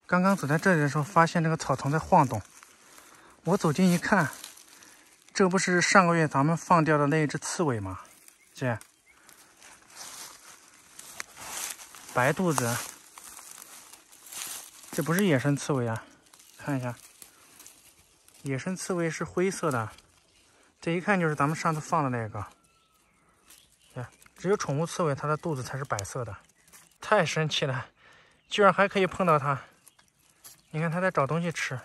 刚刚走在这里的时候，发现这个草丛在晃动。我走近一看，这不是上个月咱们放掉的那一只刺猬吗？这白肚子，这不是野生刺猬啊！看一下，野生刺猬是灰色的，这一看就是咱们上次放的那个。只有宠物刺猬，它的肚子才是白色的，太神奇了，居然还可以碰到它。你看它在找东西吃，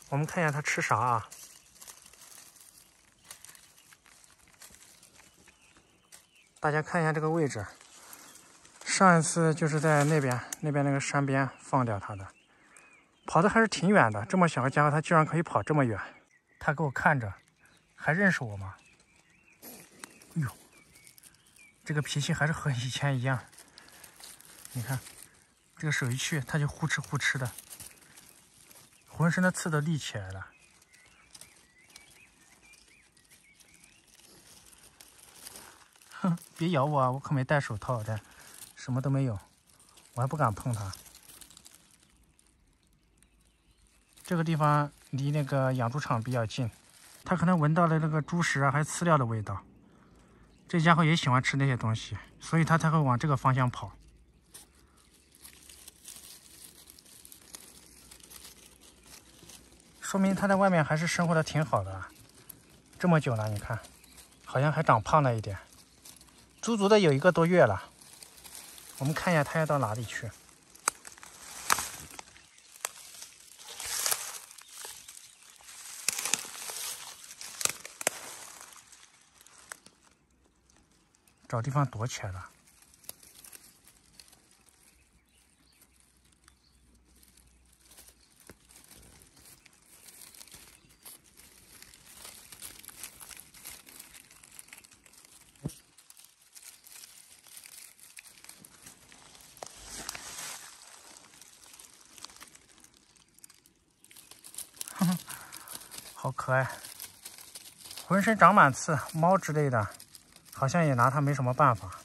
我们看一下它吃啥啊？大家看一下这个位置，上一次就是在那边那个山边放掉它的，跑的还是挺远的。这么小个家伙，它居然可以跑这么远。它给我看着，还认识我吗？哎呦，这个脾气还是和以前一样。你看，这个手一去，它就呼哧呼哧的，浑身的刺都立起来了。哼，别咬我啊！我可没戴手套的，什么都没有，我还不敢碰它。这个地方离那个养猪场比较近，它可能闻到了那个猪食啊，还有饲料的味道。这家伙也喜欢吃那些东西，所以它才会往这个方向跑。说明它在外面还是生活的挺好的，这么久了，你看，好像还长胖了一点，足足的有1个多月了。我们看一下它要到哪里去。找地方躲起来了。好可爱，浑身长满刺，猫之类的，好像也拿它没什么办法，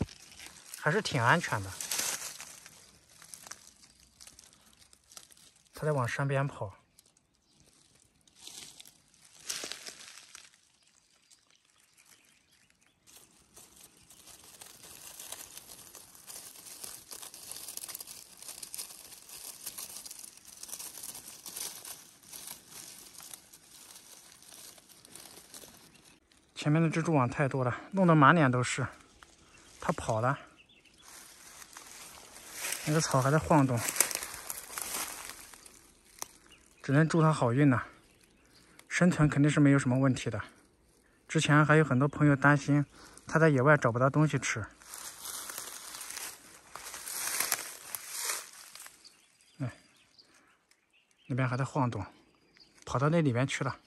还是挺安全的。它在往山边跑。前面的蜘蛛网太多了，弄得满脸都是。它跑了，那个草还在晃动，只能祝它好运了。生存肯定是没有什么问题的。之前还有很多朋友担心它在野外找不到东西吃。哎，那边还在晃动，跑到那里面去了。